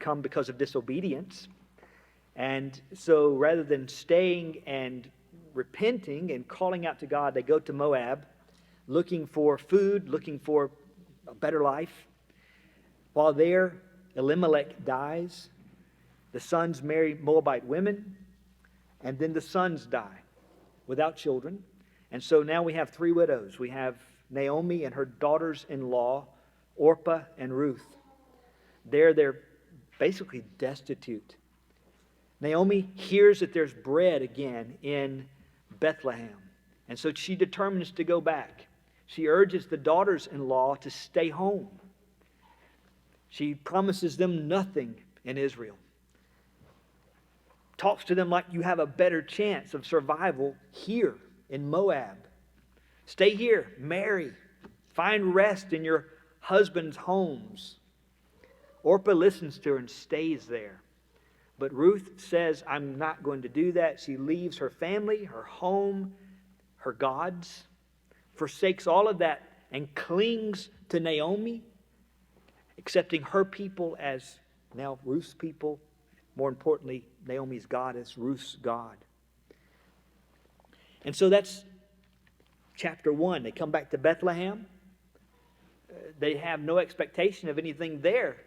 come because of disobedience. And so rather than staying and repenting and calling out to God, they go to Moab looking for food, looking for a better life. While there, Elimelech dies. The sons marry Moabite women, and then the sons die without children. And so now we have 3 widows. We have Naomi and her daughters-in-law, Orpah and Ruth. They're basically destitute. Naomi hears that there's bread again in Bethlehem, and so she determines to go back. She urges the daughters-in-law to stay home. She promises them nothing in Israel. Talks to them like you have a better chance of survival here in Moab. Stay here, marry, find rest in your husband's homes. Orpah listens to her and stays there. But Ruth says, I'm not going to do that. She leaves her family, her home, her gods, forsakes all of that and clings to Naomi, accepting her people as now Ruth's people. More importantly, Naomi's God as Ruth's God. And so that's chapter 1. They come back to Bethlehem. They have no expectation of anything there.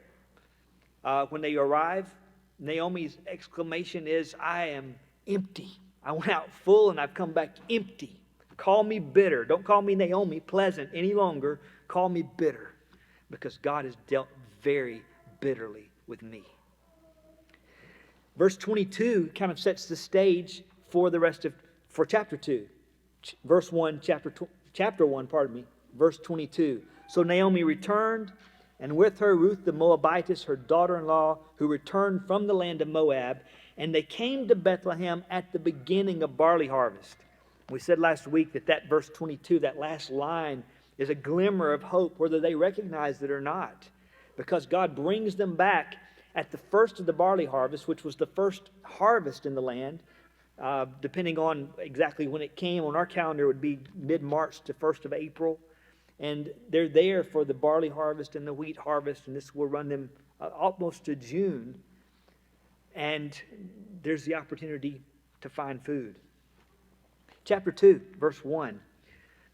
When they arrive, Naomi's exclamation is, I am empty. I went out full and I've come back empty. Call me bitter. Don't call me Naomi, pleasant any longer. Call me bitter, because God has dealt very bitterly with me. Verse 22 kind of sets the stage for for chapter 2. Verse 1, chapter 1, verse 22. So Naomi returned, and with her Ruth the Moabitess, her daughter-in-law, who returned from the land of Moab, and they came to Bethlehem at the beginning of barley harvest. We said last week that verse 22, that last line, is a glimmer of hope, whether they recognize it or not, because God brings them back at the first of the barley harvest, which was the first harvest in the land. Depending on exactly when it came, on our calendar it would be mid-March to 1st of April. And they're there for the barley harvest and the wheat harvest, and this will run them almost to June. And there's the opportunity to find food. Chapter 2, verse 1.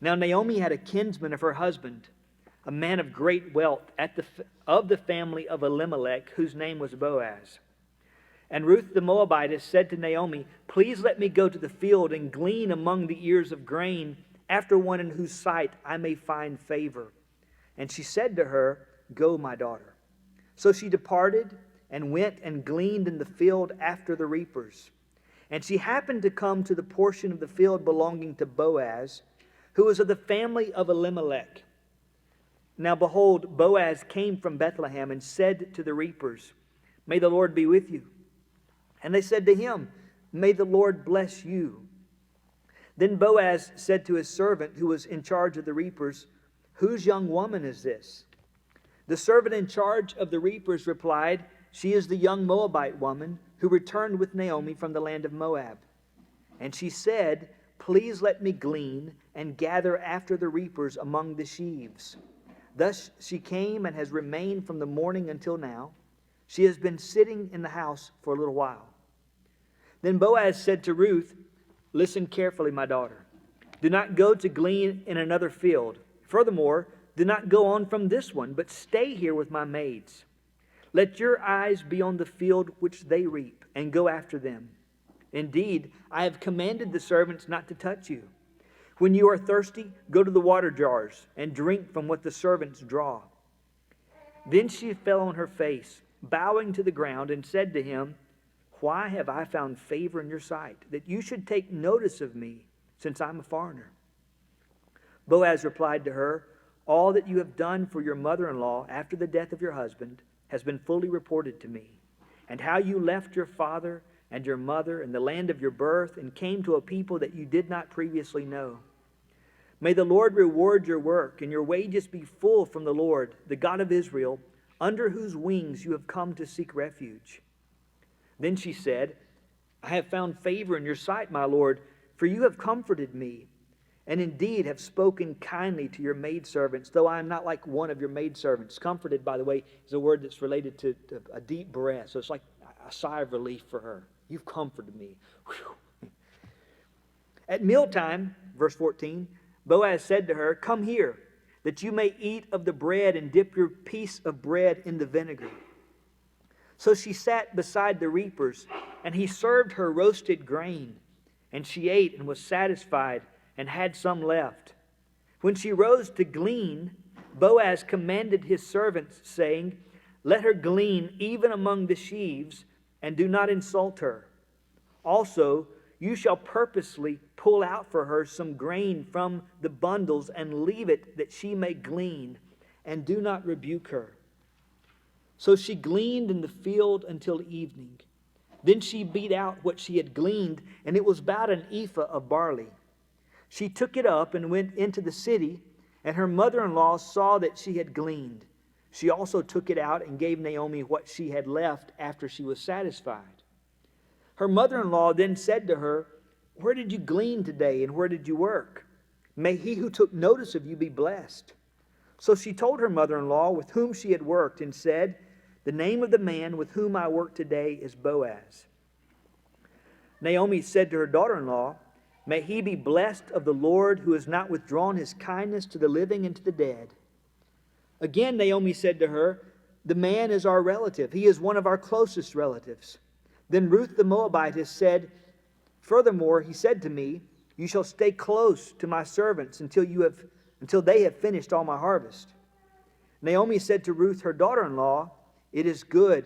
Now Naomi had a kinsman of her husband, a man of great wealth of the family of Elimelech, whose name was Boaz. And Ruth the Moabitess said to Naomi, Please let me go to the field and glean among the ears of grain after one in whose sight I may find favor. And she said to her, Go, my daughter. So she departed and went and gleaned in the field after the reapers. And she happened to come to the portion of the field belonging to Boaz, who was of the family of Elimelech. Now behold, Boaz came from Bethlehem and said to the reapers, May the Lord be with you. And they said to him, May the Lord bless you. Then Boaz said to his servant who was in charge of the reapers, Whose young woman is this? The servant in charge of the reapers replied, She is the young Moabite woman who returned with Naomi from the land of Moab. And she said, Please let me glean and gather after the reapers among the sheaves. Thus she came and has remained from the morning until now. She has been sitting in the house for a little while. Then Boaz said to Ruth, Listen carefully, my daughter. Do not go to glean in another field. Furthermore, do not go on from this one, but stay here with my maids. Let your eyes be on the field which they reap, and go after them. Indeed, I have commanded the servants not to touch you. When you are thirsty, go to the water jars and drink from what the servants draw. Then she fell on her face, bowing to the ground, and said to him, Why have I found favor in your sight, that you should take notice of me, since I'm a foreigner? Boaz replied to her, All that you have done for your mother-in-law after the death of your husband has been fully reported to me, and how you left your father and your mother and the land of your birth and came to a people that you did not previously know. May the Lord reward your work, and your wages be full from the Lord, the God of Israel, under whose wings you have come to seek refuge. Then she said, I have found favor in your sight, my Lord, for you have comforted me, and indeed have spoken kindly to your maidservants, though I am not like one of your maidservants. Comforted, by the way, is a word that's related to a deep breath. So it's like a sigh of relief for her. You've comforted me. Whew. At mealtime, verse 14, Boaz said to her, "Come here, that you may eat of the bread and dip your piece of bread in the vinegar." So she sat beside the reapers, and he served her roasted grain. And she ate and was satisfied, and had some left. When she rose to glean, Boaz commanded his servants, saying, "Let her glean even among the sheaves, and do not insult her. Also, you shall purposely pull out for her some grain from the bundles, and leave it that she may glean, and do not rebuke her." So she gleaned in the field until evening. Then she beat out what she had gleaned, and it was about an ephah of barley. She took it up and went into the city, and her mother-in-law saw that she had gleaned. She also took it out and gave Naomi what she had left after she was satisfied. Her mother-in-law then said to her, "Where did you glean today, and where did you work? May he who took notice of you be blessed." So she told her mother-in-law with whom she had worked, and said, "The name of the man with whom I work today is Boaz." Naomi said to her daughter-in-law, "May he be blessed of the Lord, who has not withdrawn his kindness to the living and to the dead." Again Naomi said to her, "The man is our relative. He is one of our closest relatives." Then Ruth the Moabitess said, "Furthermore, he said to me, 'You shall stay close to my servants until they have finished all my harvest.'" Naomi said to Ruth her daughter-in-law, "It is good,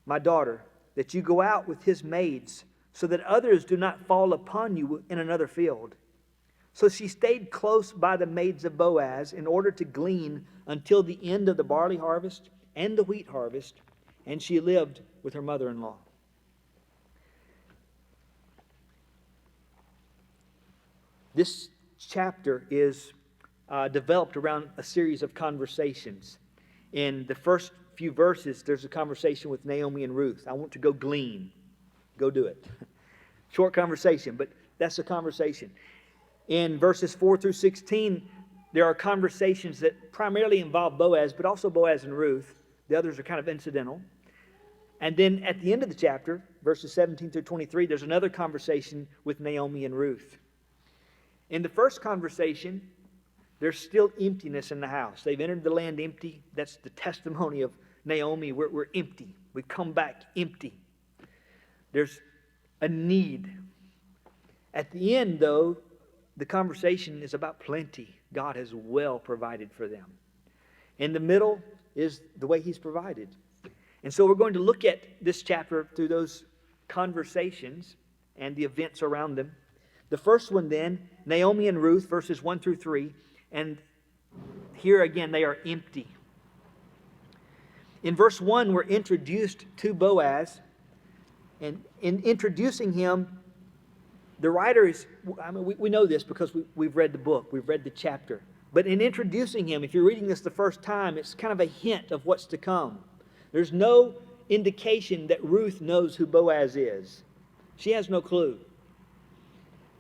my daughter, that you go out with his maids, so that others do not fall upon you in another field." So she stayed close by the maids of Boaz in order to glean until the end of the barley harvest and the wheat harvest, and she lived with her mother-in-law. This chapter is developed around a series of conversations. In the first few verses, there's a conversation with Naomi and Ruth. "I want to go glean." Go do it. Short conversation, but that's a conversation. In verses 4 through 16, there are conversations that primarily involve Boaz, but also Boaz and Ruth. The others are kind of incidental. And then at the end of the chapter, verses 17 through 23, there's another conversation with Naomi and Ruth. In the first conversation, there's still emptiness in the house. They've entered the land empty. That's the testimony of Naomi. We're empty. We come back empty. There's a need. At the end, though, the conversation is about plenty. God has well provided for them. In the middle is the way He's provided. And so we're going to look at this chapter through those conversations and the events around them. The first one then, Naomi and Ruth, verses 1 through 3. And here again, they are empty. In verse 1, we're introduced to Boaz. And in introducing him, the writer is, we know this because we've read the book, we've read the chapter. But in introducing him, if you're reading this the first time, it's kind of a hint of what's to come. There's no indication that Ruth knows who Boaz is. She has no clue.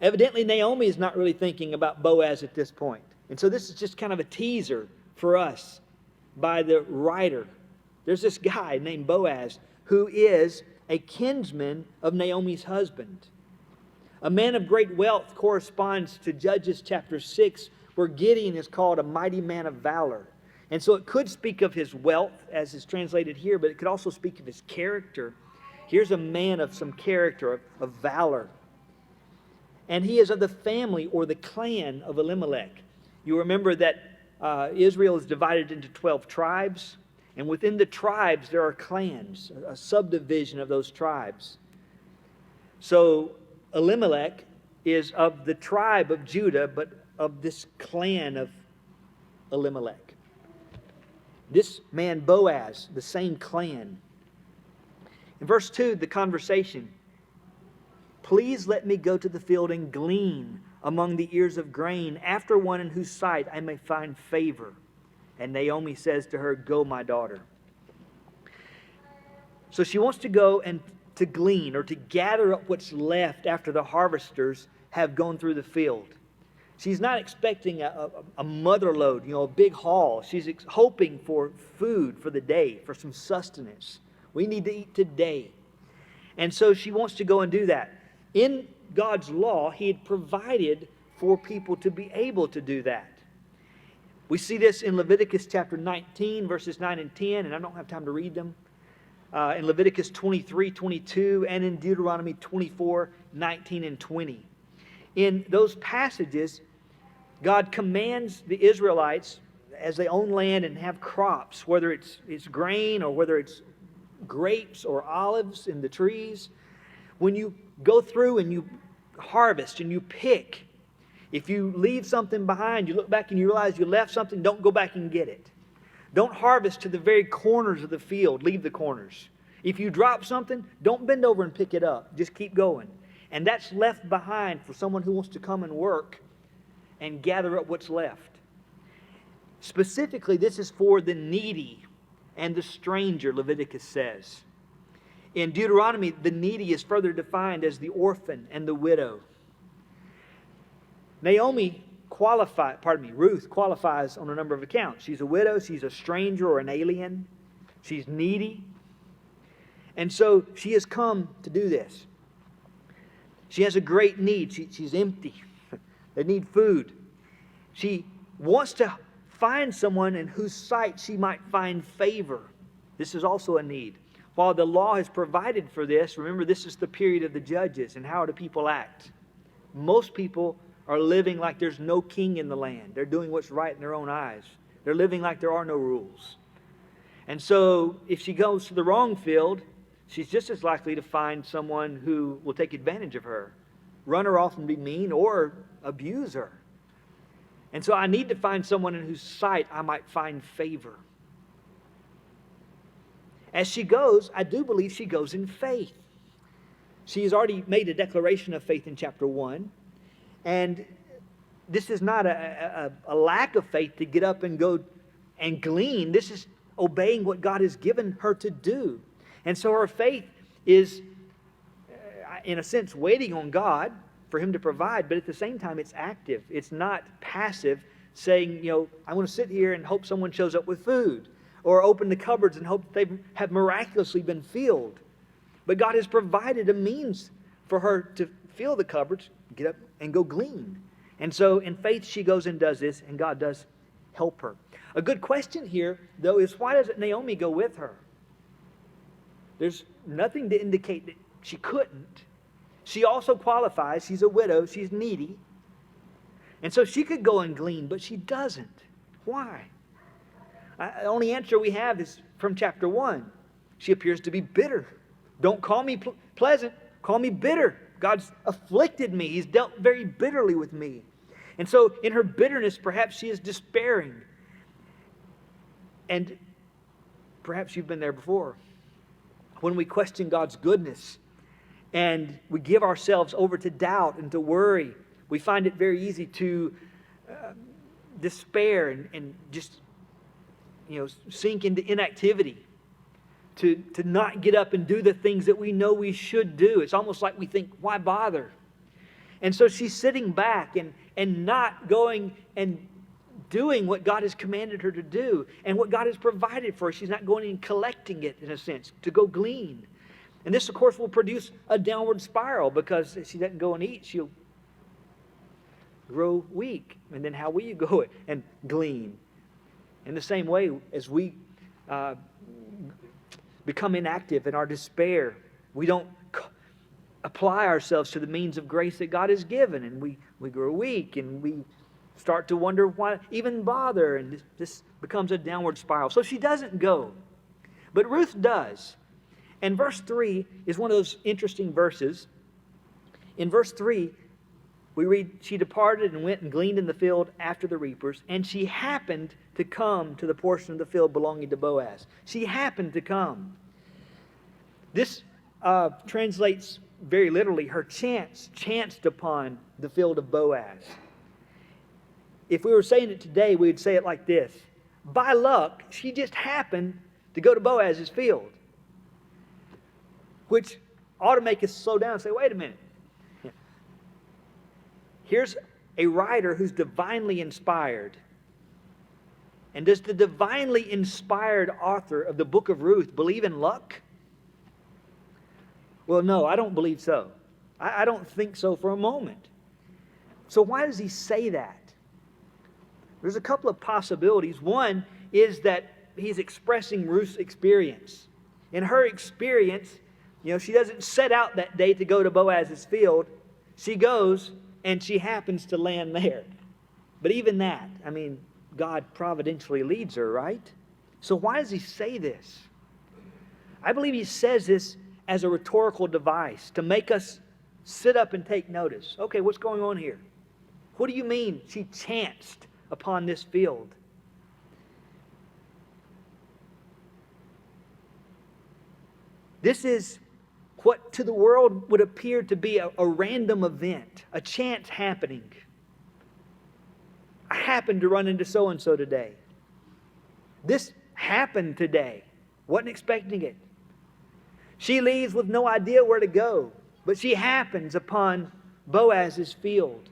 Evidently, Naomi is not really thinking about Boaz at this point. And so this is just kind of a teaser for us by the writer. There's this guy named Boaz who is a kinsman of Naomi's husband. A man of great wealth corresponds to Judges chapter 6, where Gideon is called a mighty man of valor. And so it could speak of his wealth, as is translated here, but it could also speak of his character. Here's a man of some character, of valor. And he is of the family or the clan of Elimelech. You remember that Israel is divided into 12 tribes. And within the tribes, there are clans, a subdivision of those tribes. So Elimelech is of the tribe of Judah, but of this clan of Elimelech. This man Boaz, the same clan. In verse 2, the conversation. "Please let me go to the field and glean among the ears of grain after one in whose sight I may find favor." And Naomi says to her, "Go, my daughter." So she wants to go and to glean or to gather up what's left after the harvesters have gone through the field. She's not expecting a mother load, a big haul. She's hoping for food for the day, for some sustenance. We need to eat today. And so she wants to go and do that. In God's law, He had provided for people to be able to do that. We see this in Leviticus chapter 19, verses 9 and 10, and I don't have time to read them. In Leviticus 23, 22, and in Deuteronomy 24, 19 and 20. In those passages, God commands the Israelites, as they own land and have crops, whether it's grain or whether it's grapes or olives in the trees, when you go through and you harvest and you pick, if you leave something behind, you look back and you realize you left something, don't go back and get it. Don't harvest to the very corners of the field. Leave the corners. If you drop something, don't bend over and pick it up. Just keep going. And that's left behind for someone who wants to come and work and gather up what's left. Specifically, this is for the needy and the stranger, Leviticus says. In Deuteronomy, the needy is further defined as the orphan and the widow. Ruth qualifies on a number of accounts. She's a widow, she's a stranger or an alien, she's needy. And so she has come to do this. She has a great need. She's empty. They need food. She wants to find someone in whose sight she might find favor. This is also a need. While the law has provided for this, remember this is the period of the judges, and how do people act? Most people are living like there's no king in the land. They're doing what's right in their own eyes. They're living like there are no rules. And so if she goes to the wrong field, she's just as likely to find someone who will take advantage of her, run her off and be mean, or abuse her. And so I need to find someone in whose sight I might find favor. As she goes, I do believe she goes in faith. She has already made a declaration of faith in chapter 1. And this is not a lack of faith to get up and go and glean. This is obeying what God has given her to do. And so her faith is, in a sense, waiting on God for Him to provide, but at the same time, it's active. It's not passive, saying, I want to sit here and hope someone shows up with food, or open the cupboards and hope they have miraculously been filled. But God has provided a means for her to fill the cupboards, get up and go glean. And so in faith, she goes and does this, and God does help her. A good question here, though, is why doesn't Naomi go with her? There's nothing to indicate that she couldn't. She also qualifies. She's a widow. She's needy. And so she could go and glean, but she doesn't. Why? The only answer we have is from chapter 1. She appears to be bitter. Don't call me pleasant. Call me bitter. God's afflicted me. He's dealt very bitterly with me. And so in her bitterness, perhaps she is despairing. And perhaps you've been there before. When we question God's goodness and we give ourselves over to doubt and to worry, we find it very easy to despair and just sink into inactivity, to not get up and do the things that we know we should do. It's almost like we think, why bother? And so she's sitting back and not going and doing what God has commanded her to do and what God has provided for her. She's not going and collecting it, in a sense, to go glean. And this, of course, will produce a downward spiral, because if she doesn't go and eat, she'll grow weak. And then how will you go and glean? In the same way, as we become inactive in our despair, we don't apply ourselves to the means of grace that God has given, and we grow weak, and we start to wonder why even bother, and this becomes a downward spiral. So she doesn't go, but Ruth does. And verse 3 is one of those interesting verses. In verse 3, we read, she departed and went and gleaned in the field after the reapers, and she happened to come to the portion of the field belonging to Boaz. She happened to come. This translates very literally, her chanced upon the field of Boaz. If we were saying it today, we would say it like this: by luck, she just happened to go to Boaz's field. Which ought to make us slow down and say, wait a minute. Here's a writer who's divinely inspired. And does the divinely inspired author of the book of Ruth believe in luck? Well, no, I don't believe so. I don't think so for a moment. So why does he say that? There's a couple of possibilities. One is that he's expressing Ruth's experience. In her experience, she doesn't set out that day to go to Boaz's field. She goes and she happens to land there. But even that, God providentially leads her, right? So why does he say this? I believe he says this as a rhetorical device to make us sit up and take notice. Okay, what's going on here? What do you mean she chanced upon this field? This is what to the world would appear to be a random event, a chance happening. I happened to run into so-and-so today. This happened today. Wasn't expecting it. She leaves with no idea where to go, but she happens upon Boaz's field.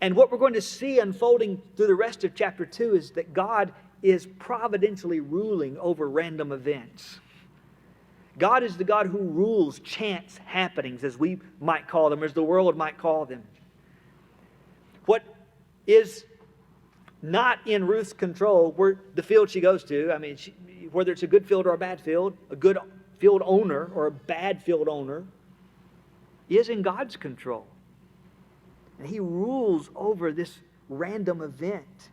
And what we're going to see unfolding through the rest of chapter 2 is that God is providentially ruling over random events. God is the God who rules chance happenings, as we might call them, as the world might call them. What is not in Ruth's control, where the field she goes to, whether it's a good field or a bad field, a good field owner or a bad field owner, is in God's control. And he rules over this random event.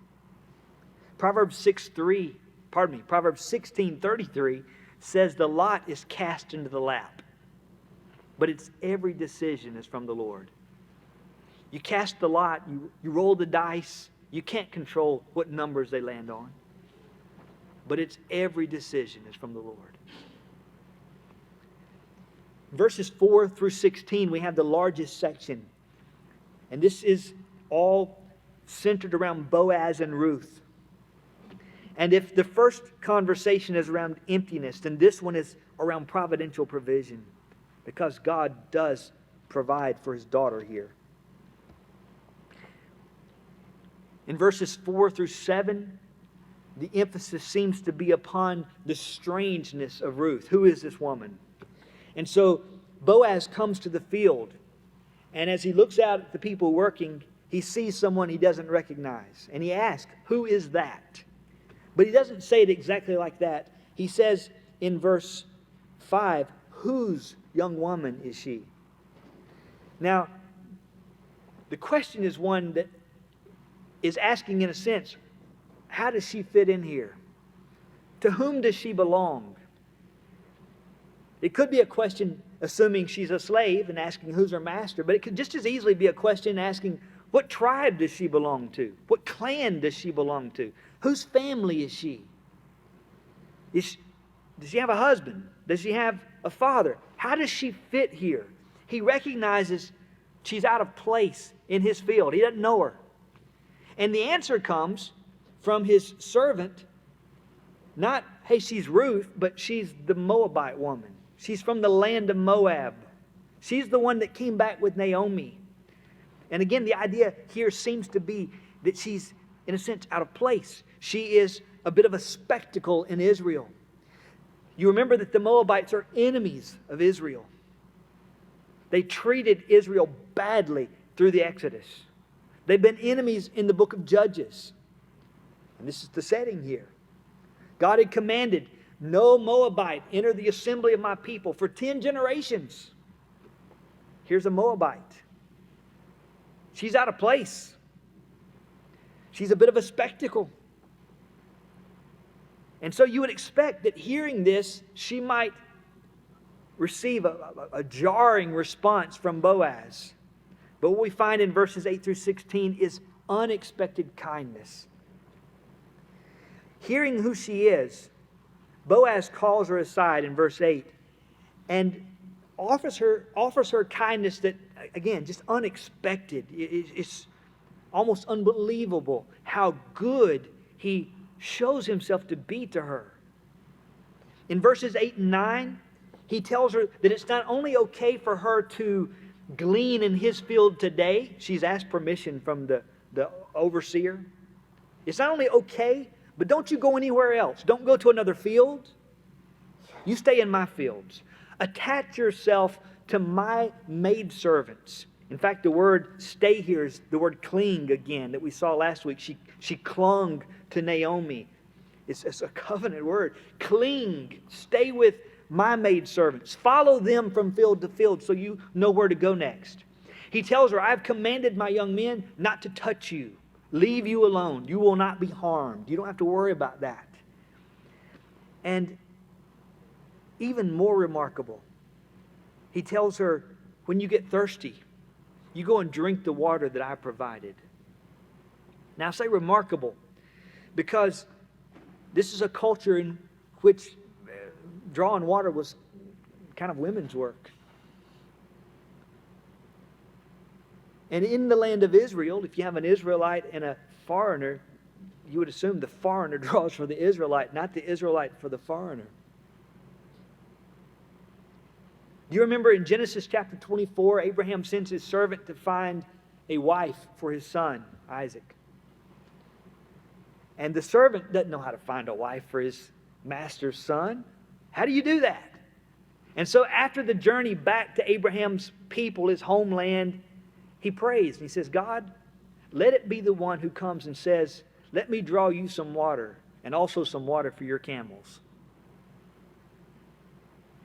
Proverbs 16:33 says the lot is cast into the lap, but its every decision is from the Lord. You cast the lot, you roll the dice, you can't control what numbers they land on, but its every decision is from the Lord. Verses 4 through 16, we have the largest section. And this is all centered around Boaz and Ruth. And if the first conversation is around emptiness, then this one is around providential provision, because God does provide for his daughter here. In verses 4 through 7, the emphasis seems to be upon the strangeness of Ruth. Who is this woman? And so Boaz comes to the field, and as he looks out at the people working, he sees someone he doesn't recognize. And he asks, who is that? But he doesn't say it exactly like that. He says in verse 5, whose young woman is she? Now, the question is one that is asking, in a sense, how does she fit in here? To whom does she belong? It could be a question assuming she's a slave and asking who's her master, but it could just as easily be a question asking, what tribe does she belong to? What clan does she belong to? Whose family is she? Does she have a husband? Does she have a father? How does she fit here? He recognizes she's out of place in his field. He doesn't know her. And the answer comes from his servant, not, hey, she's Ruth, but she's the Moabite woman. She's from the land of Moab. She's the one that came back with Naomi. And again, the idea here seems to be that she's, in a sense, out of place. She is a bit of a spectacle in Israel. You remember that the Moabites are enemies of Israel. They treated Israel badly through the Exodus. They've been enemies in the book of Judges. And this is the setting here. God had commanded, no Moabite enter the assembly of my people for 10 generations. Here's a Moabite. She's out of place. She's a bit of a spectacle. And so you would expect that hearing this, she might receive a jarring response from Boaz. But what we find in verses 8 through 16 is unexpected kindness. Hearing who she is, Boaz calls her aside in verse 8 and offers her kindness that, again, just unexpected. It's almost unbelievable how good he shows himself to be to her. In verses 8 and 9, he tells her that it's not only okay for her to glean in his field today, she's asked permission from the overseer. It's not only okay, but don't you go anywhere else. Don't go to another field. You stay in my fields. Attach yourself to my maidservants. In fact, the word stay here is the word cling again that we saw last week. She clung to Naomi. It's a covenant word. Cling. Stay with my maidservants. Follow them from field to field so you know where to go next. He tells her, I've commanded my young men not to touch you. Leave you alone. You will not be harmed. You don't have to worry about that. And even more remarkable, he tells her, when you get thirsty, you go and drink the water that I provided. Now I say remarkable because this is a culture in which drawing water was kind of women's work. And in the land of Israel, if you have an Israelite and a foreigner, you would assume the foreigner draws for the Israelite, not the Israelite for the foreigner. Do you remember in Genesis chapter 24, Abraham sends his servant to find a wife for his son, Isaac. And the servant doesn't know how to find a wife for his master's son. How do you do that? And so after the journey back to Abraham's people, his homeland, he prays and he says, God, let it be the one who comes and says, let me draw you some water and also some water for your camels.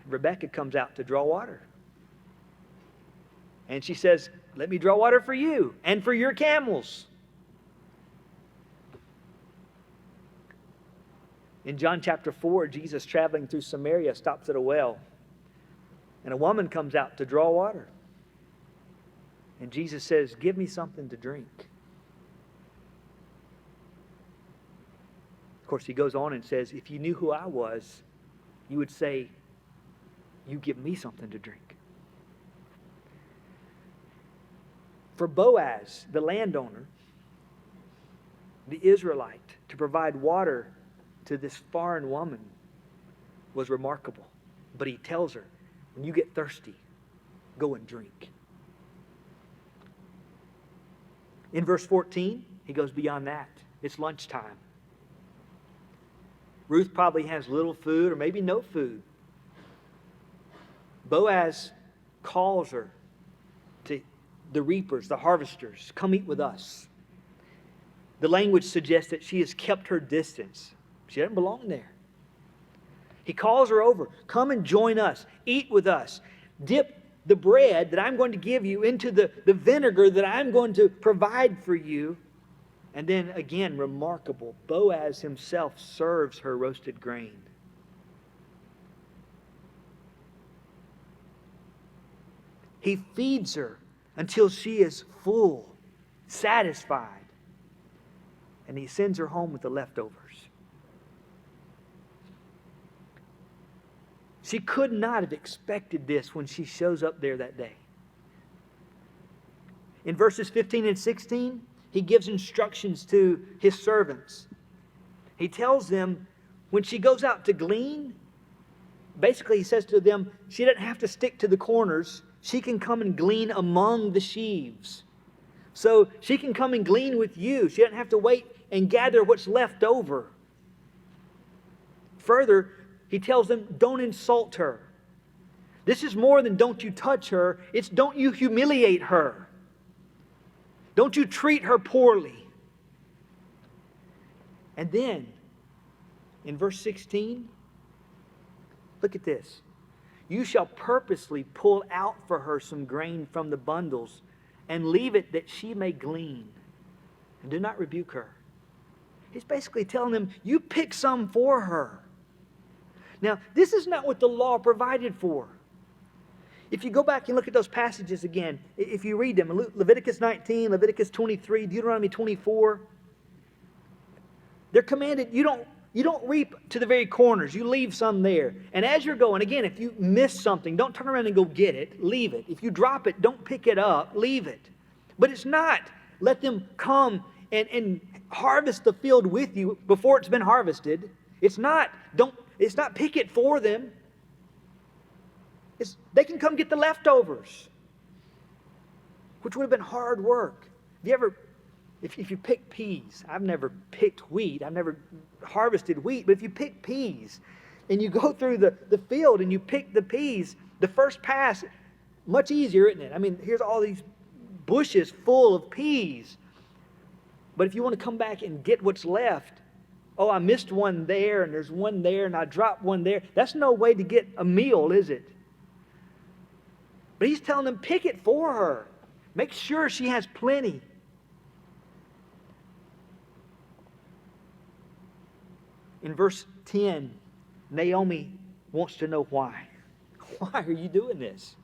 Rebecca comes out to draw water. And she says, let me draw water for you and for your camels. In John chapter 4, Jesus traveling through Samaria stops at a well. And a woman comes out to draw water. And Jesus says, give me something to drink. Of course, he goes on and says, if you knew who I was, you would say, you give me something to drink. For Boaz, the landowner, the Israelite, to provide water to this foreign woman was remarkable. But he tells her, when you get thirsty, go and drink. In verse 14, he goes beyond that. It's lunchtime. Ruth probably has little food or maybe no food. Boaz calls her to the reapers, the harvesters, come eat with us. The language suggests that she has kept her distance. She doesn't belong there. He calls her over. Come and join us. Eat with us. Dip the bread that I'm going to give you into the vinegar that I'm going to provide for you. And then again, remarkable, Boaz himself serves her roasted grain. He feeds her until she is full, satisfied. And he sends her home with the leftovers. She could not have expected this when she shows up there that day. In verses 15 and 16, he gives instructions to his servants. He tells them when she goes out to glean, basically he says to them, she doesn't have to stick to the corners. She can come and glean among the sheaves. So she can come and glean with you. She doesn't have to wait and gather what's left over. Further, he tells them, don't insult her. This is more than don't you touch her. It's don't you humiliate her. Don't you treat her poorly. And then, in verse 16, look at this. You shall purposely pull out for her some grain from the bundles and leave it that she may glean. And do not rebuke her. He's basically telling them, you pick some for her. Now, this is not what the law provided for. If you go back and look at those passages again, if you read them, Leviticus 19, Leviticus 23, Deuteronomy 24, they're commanded, you don't reap to the very corners. You leave some there. And as you're going, again, if you miss something, don't turn around and go get it. Leave it. If you drop it, don't pick it up. Leave it. But it's not let them come and harvest the field with you before it's been harvested. It's not pick it for them. They can come get the leftovers. which would have been hard work. If you pick peas, I've never picked wheat, I've never harvested wheat, but if you pick peas and you go through the field and you pick the peas, the first pass, much easier, isn't it? I mean, here's all these bushes full of peas. But if you want to come back and get what's left, oh, I missed one there and there's one there and I dropped one there. That's no way to get a meal, is it? But he's telling them, pick it for her. Make sure she has plenty. In verse 10, Naomi wants to know why. Why are you doing this?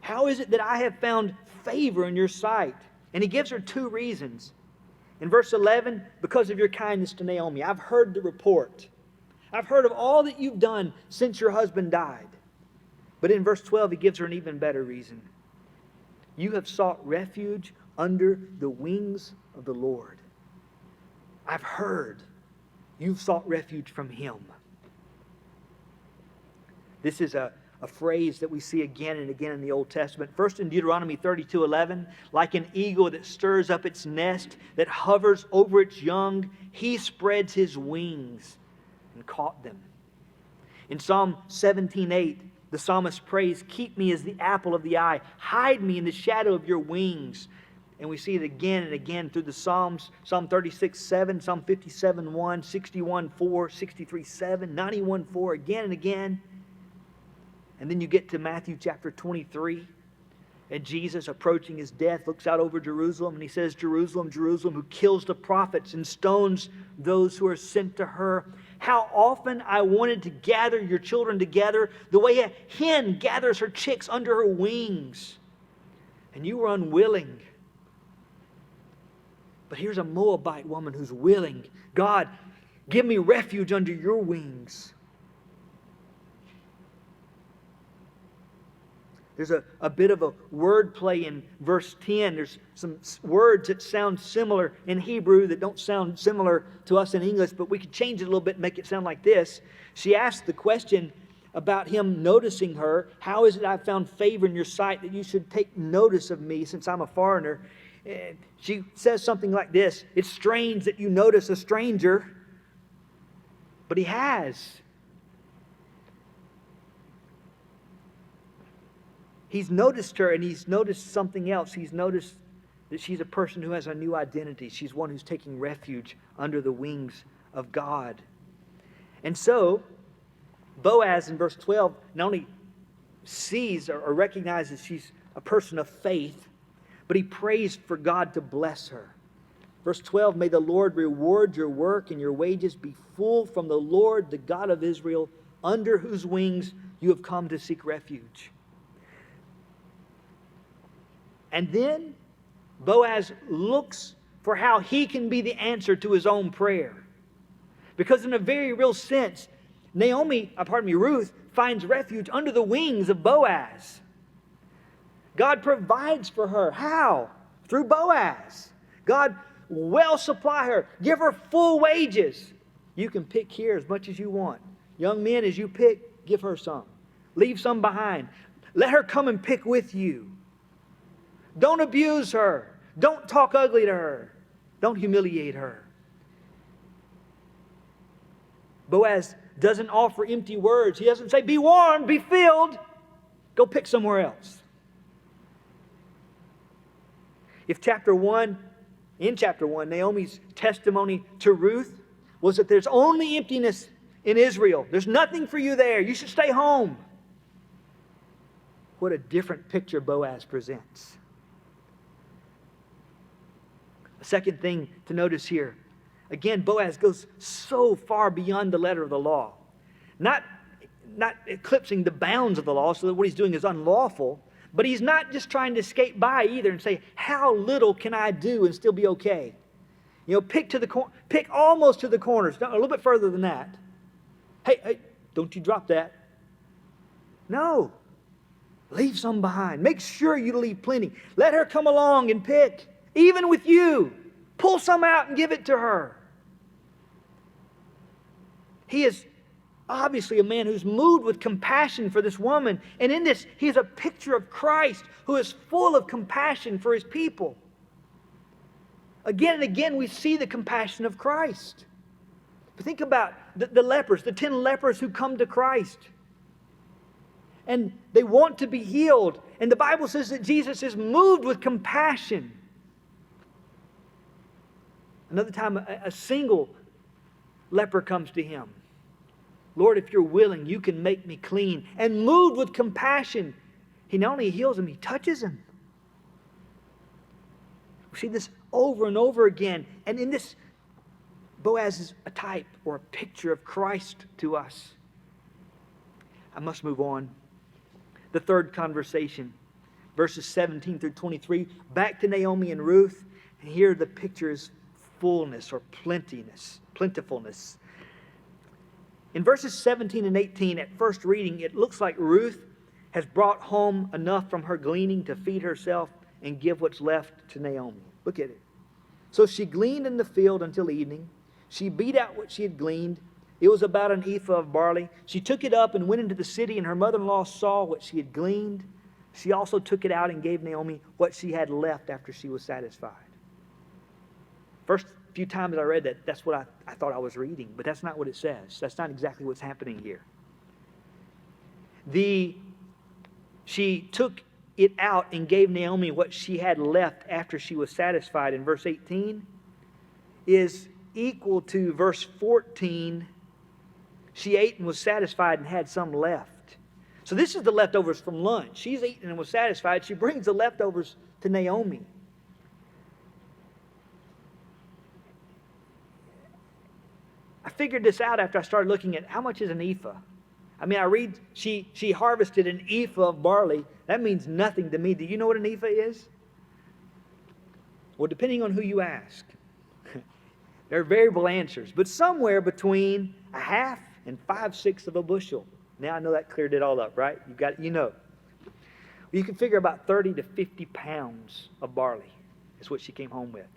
How is it that I have found favor in your sight? And he gives her two reasons. In verse 11, because of your kindness to Naomi. I've heard the report. I've heard of all that you've done since your husband died. But in verse 12, he gives her an even better reason. You have sought refuge under the wings of the Lord. I've heard you've sought refuge from Him. This is a phrase that we see again and again in the Old Testament. First in Deuteronomy 32:11, like an eagle that stirs up its nest, that hovers over its young, He spreads His wings and caught them. In Psalm 17:8, the psalmist prays, keep me as the apple of the eye. Hide me in the shadow of your wings. And we see it again and again through the Psalms. Psalm 36:7, Psalm 57:1, 61:4, 63:7, 91:4, again and again. And then you get to Matthew chapter 23. And Jesus, approaching His death, looks out over Jerusalem and He says, Jerusalem, Jerusalem, who kills the prophets and stones those who are sent to her. How often I wanted to gather your children together the way a hen gathers her chicks under her wings. And you were unwilling. But here's a Moabite woman who's willing. God, give me refuge under your wings. There's a bit of a word play in verse 10. There's some words that sound similar in Hebrew that don't sound similar to us in English, but we could change it a little bit and make it sound like this. She asked the question about him noticing her. How is it I've found favor in your sight that you should take notice of me since I'm a foreigner? And she says something like this. It's strange that you notice a stranger, but he has. He's noticed her and he's noticed something else. He's noticed that she's a person who has a new identity. She's one who's taking refuge under the wings of God. And so, Boaz in verse 12 not only sees or recognizes she's a person of faith, but he prays for God to bless her. Verse 12, may the Lord reward your work and your wages be full from the Lord, the God of Israel, under whose wings you have come to seek refuge. And then Boaz looks for how he can be the answer to his own prayer. Because in a very real sense, Ruth finds refuge under the wings of Boaz. God provides for her. How? Through Boaz. God will supply her. Give her full wages. You can pick here as much as you want. Young men, as you pick, give her some. Leave some behind. Let her come and pick with you. Don't abuse her. Don't talk ugly to her. Don't humiliate her. Boaz doesn't offer empty words. He doesn't say, be warmed, be filled. Go pick somewhere else. In chapter 1, Naomi's testimony to Ruth was that there's only emptiness in Israel. There's nothing for you there. You should stay home. What a different picture Boaz presents. A second thing to notice here. Again, Boaz goes so far beyond the letter of the law. Not eclipsing the bounds of the law so that what he's doing is unlawful, but he's not just trying to skate by either and say, how little can I do and still be okay? You know, pick almost to the corners, a little bit further than that. Hey, don't you drop that. No. Leave some behind. Make sure you leave plenty. Let her come along and pick. Even with you, pull some out and give it to her. He is obviously a man who's moved with compassion for this woman. And in this, he's a picture of Christ who is full of compassion for his people. Again and again, we see the compassion of Christ. But think about the lepers, the 10 lepers who come to Christ. And they want to be healed. And the Bible says that Jesus is moved with compassion. Another time, a single leper comes to him. Lord, if you're willing, you can make me clean. And moved with compassion, he not only heals him, he touches him. We see this over and over again. And in this, Boaz is a type or a picture of Christ to us. I must move on. The third conversation, verses 17 through 23, back to Naomi and Ruth. And here the picture is fullness or plentifulness. In verses 17 and 18, at first reading, it looks like Ruth has brought home enough from her gleaning to feed herself and give what's left to Naomi. Look at it. So she gleaned in the field until evening. She beat out what she had gleaned. It was about an ephah of barley. She took it up and went into the city, and her mother-in-law saw what she had gleaned. She also took it out and gave Naomi what she had left after she was satisfied. First few times I read that, that's what I thought I was reading, but that's not what it says. That's not exactly what's happening here. She took it out and gave Naomi what she had left after she was satisfied in verse 18 is equal to verse 14. She ate and was satisfied and had some left. So this is the leftovers from lunch. She's eaten and was satisfied. She brings the leftovers to Naomi. I figured this out after I started looking at how much is an ephah. I mean, I read she harvested an ephah of barley. That means nothing to me. Do you know what an ephah is? Well, depending on who you ask. There are variable answers, but somewhere between a half and 5/6 of a bushel. Now I know that cleared it all up, right? You know. You can figure about 30 to 50 pounds of barley is what she came home with.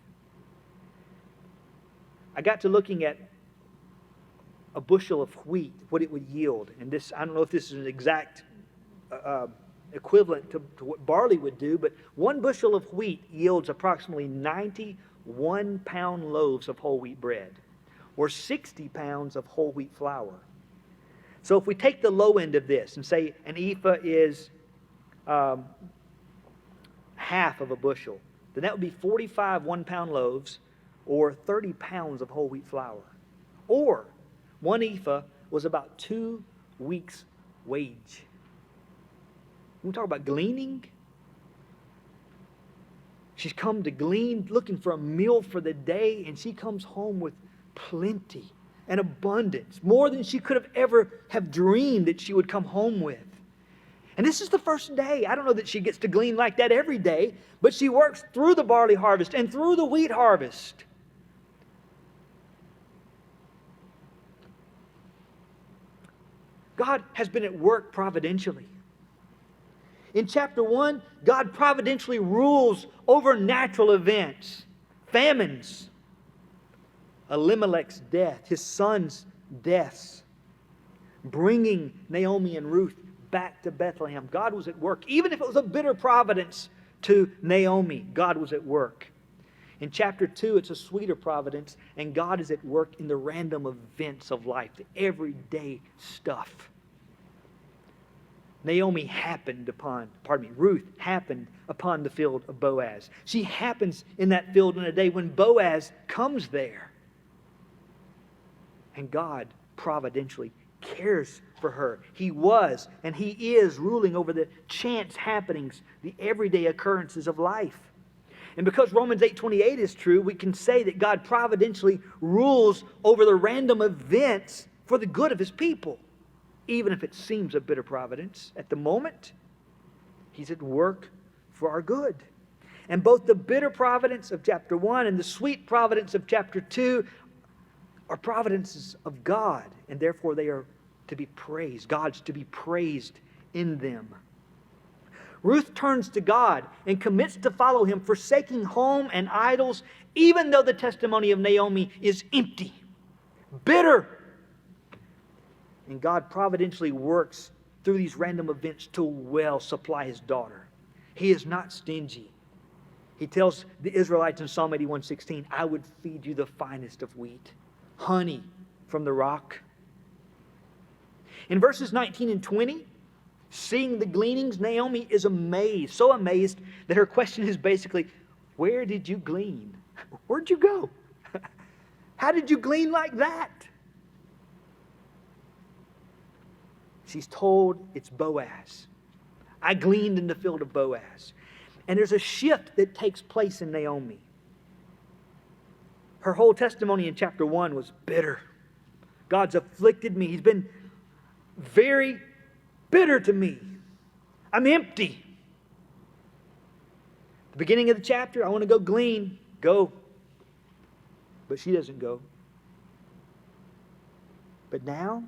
I got to looking at a bushel of wheat, what it would yield. And this, I don't know if this is an exact equivalent to what barley would do, but one bushel of wheat yields approximately 91 pound loaves of whole wheat bread, or 60 pounds of whole wheat flour. So if we take the low end of this and say an ephah is half of a bushel, then that would be 45 one-pound loaves or 30 pounds of whole wheat flour. Or one ephah was about 2 weeks' wage. We talk about gleaning. She's come to glean, looking for a meal for the day, and she comes home with plenty and abundance, more than she could have ever have dreamed that she would come home with. And this is the first day. I don't know that she gets to glean like that every day, but she works through the barley harvest and through the wheat harvest. God has been at work providentially. In chapter 1, God providentially rules over natural events, famines, Elimelech's death, his son's deaths, bringing Naomi and Ruth back to Bethlehem. God was at work. Even if it was a bitter providence to Naomi, God was at work. In chapter 2, it's a sweeter providence, and God is at work in the random events of life, the everyday stuff. Ruth happened upon the field of Boaz. She happens in that field in a day when Boaz comes there. And God providentially cares for her. He was and He is ruling over the chance happenings, the everyday occurrences of life. And because Romans 8:28 is true, we can say that God providentially rules over the random events for the good of His people. Even if it seems a bitter providence at the moment, He's at work for our good. And both the bitter providence of chapter 1 and the sweet providence of chapter 2 are providences of God, and therefore they are to be praised. God's to be praised in them. Ruth turns to God and commits to follow Him, forsaking home and idols, even though the testimony of Naomi is empty, bitter. And God providentially works through these random events to well supply his daughter. He is not stingy. He tells the Israelites in Psalm 81:16, I would feed you the finest of wheat, honey from the rock. In verses 19 and 20, seeing the gleanings, Naomi is amazed, so amazed that her question is basically, where did you glean? Where'd you go? How did you glean like that? She's told it's Boaz. I gleaned in the field of Boaz. And there's a shift that takes place in Naomi. Her whole testimony in chapter 1 was bitter. God's afflicted me. He's been very bitter to me. I'm empty. The beginning of the chapter, I want to go glean. Go. But she doesn't go. But now,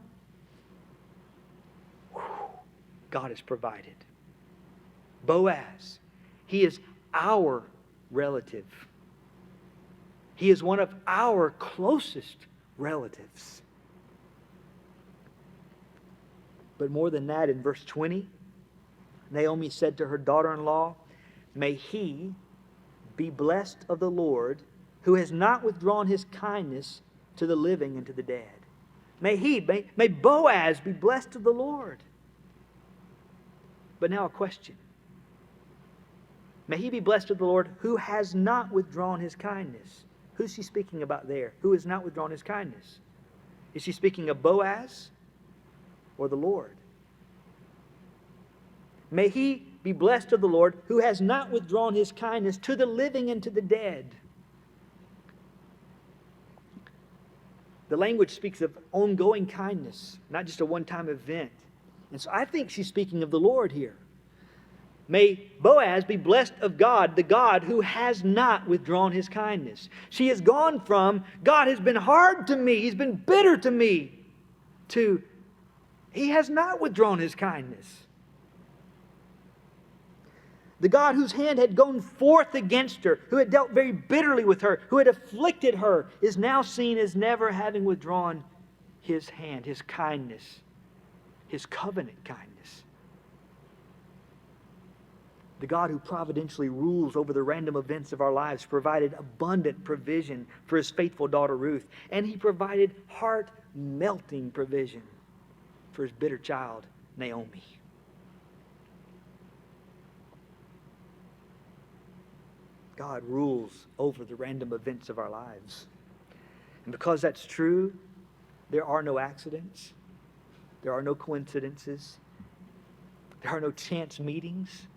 God has provided. Boaz, he is our relative. He is one of our closest relatives. But more than that, in verse 20, Naomi said to her daughter-in-law, may he be blessed of the Lord, who has not withdrawn his kindness to the living and to the dead. May Boaz be blessed of the Lord. But now a question. May he be blessed of the Lord who has not withdrawn his kindness. Who's she speaking about there? Who has not withdrawn his kindness? Is she speaking of Boaz or the Lord? May he be blessed of the Lord who has not withdrawn his kindness to the living and to the dead. The language speaks of ongoing kindness, not just a one-time event. And so I think she's speaking of the Lord here. May Boaz be blessed of God, the God who has not withdrawn his kindness. She has gone from, God has been hard to me, he's been bitter to me, to, he has not withdrawn his kindness. The God whose hand had gone forth against her, who had dealt very bitterly with her, who had afflicted her, is now seen as never having withdrawn his hand, his kindness, his covenant kindness. The God who providentially rules over the random events of our lives provided abundant provision for his faithful daughter Ruth, and he provided heart-melting provision for his bitter child Naomi. God rules over the random events of our lives. And because that's true, there are no accidents. There are no coincidences. There are no chance meetings.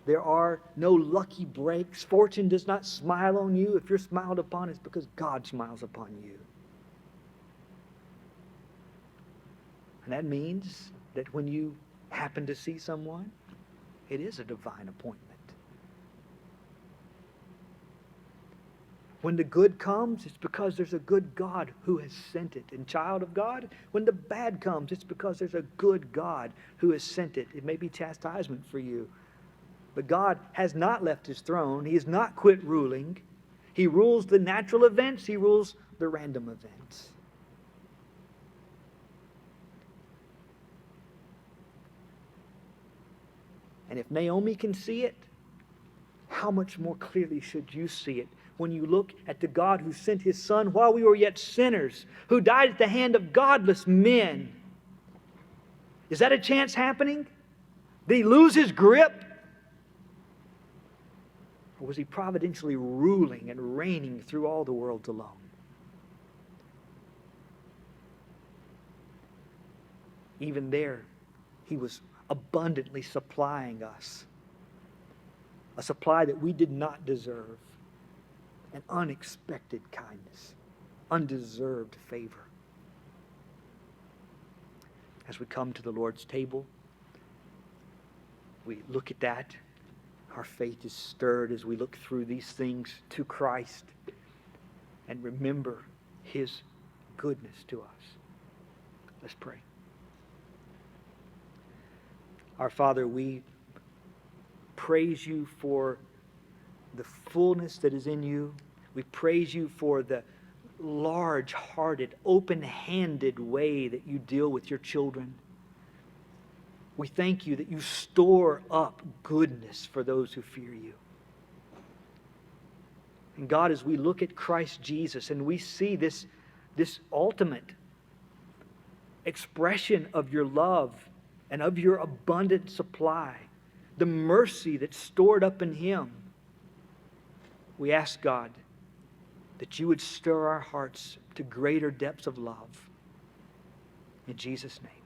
There are no lucky breaks. Fortune does not smile on you. If you're smiled upon, it's because God smiles upon you. And that means that when you happen to see someone, it is a divine appointment. When the good comes, it's because there's a good God who has sent it. And child of God, when the bad comes, it's because there's a good God who has sent it. It may be chastisement for you. But God has not left his throne. He has not quit ruling. He rules the natural events. He rules the random events. And if Naomi can see it, how much more clearly should you see it when you look at the God who sent his Son while we were yet sinners, who died at the hand of godless men? Is that a chance happening? Did he lose his grip? Or was he providentially ruling and reigning through all the worlds alone? Even there, he was abundantly supplying us. A supply that we did not deserve. An unexpected kindness. Undeserved favor. As we come to the Lord's table, we look at that. Our faith is stirred as we look through these things to Christ and remember his goodness to us. Let's pray. Our Father, we praise you for the fullness that is in you. We praise you for the large-hearted, open-handed way that you deal with your children. We thank you that you store up goodness for those who fear you. And God, as we look at Christ Jesus and we see this ultimate expression of your love and of your abundant supply, the mercy that's stored up in Him, we ask, God, that you would stir our hearts to greater depths of love. In Jesus' name.